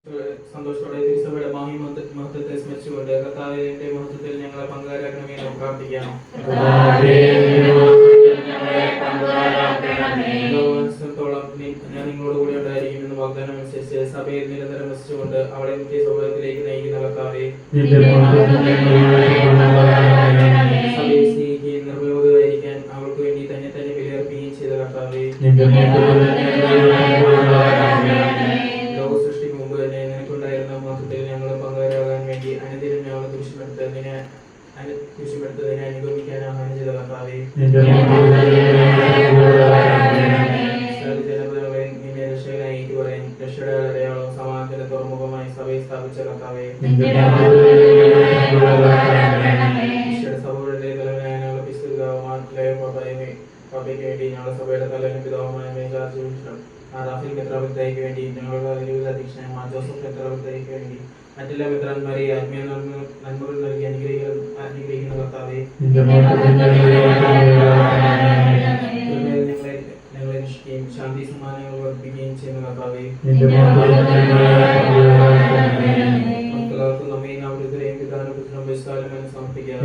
സന്തോഷത്തോടെ തിരുസഭയുടെ മഹത്വത്തെ സ്മരിച്ചുകൊണ്ട് കർത്താവിന്റെ മഹത്വത്തിൽ ഞങ്ങളെ പങ്കാരാക്കണമേ എന്ന് പ്രാർത്ഥിക്കാം. ഞാൻ നിങ്ങളോട് കൂടെ ഉണ്ടായിരിക്കുമെന്ന് വാഗ്ദാനം അനുസരിച്ച് സഭയെ നിരന്തരം വസിച്ചുകൊണ്ട് അവളെ നിത്യ സ്വഭാവത്തിലേക്ക് നയിക്കുന്ന കർത്താവേ, സഭയെ സ്നേഹിക്കുകയും നിർഭയോധമായിരിക്കാൻ അവൾക്ക് വേണ്ടി തന്നെ ബലിയർപ്പിക്കുകയും ചെയ്ത കർത്താവേ, ലോക സൃഷ്ടിക്ക് മുമ്പ് തന്നെ നിനക്കുണ്ടായിരുന്ന മഹത്വത്തിൽ ഞങ്ങൾ പങ്കാരാകാൻ വേണ്ടി അനുദിനം ഞങ്ങൾ കുരിശുമെടുത്തതിനെ അനുഗമിക്കാൻ ആഹ്വാനം ചെയ്ത കർത്താവേ, ജനപദങ്ങളെ നിന്നെ രക്ഷകനായി പറയാൻ രക്ഷയുടെ അടയാളവും സമാധാനത്തിന്റെ തുറമുഖമായി സഭയെ സ്ഥാപിച്ച കർത്താവേ, സഭയുടെ തലവനായ ഞങ്ങളുടെ പാപ്പയ്ക്ക് വേണ്ടി ഞങ്ങളുടെ സഭയുടെ തലവനും പിതാവുമായ റാഫേൽ മെത്രാപൊലീത്തയ്ക്ക് വേണ്ടി ഞങ്ങളുടെ അധ്യക്ഷനായ മാർ ജോസഫ് മെത്രാപൊലീത്തയ്ക്ക് വേണ്ടി മറ്റെല്ലാ മെത്രാന്മാരെ ആത്മീയ നന്മകൾ നൽകി അനുഗ്രഹിക്കുന്ന കർത്താവേ, ഞങ്ങളെ രക്ഷിക്കുകയും ശാന്തി സമ്മാനങ്ങൾ വർദ്ധിക്കുകയും ചെയ്യുന്ന കർത്താവേ, മക്കളാർക്കും നമ്മയും അവിടുത്തെയും പിതാവിനും പുത്രനും പരിശുദ്ധാത്മാവിനും സമർപ്പിക്കാം.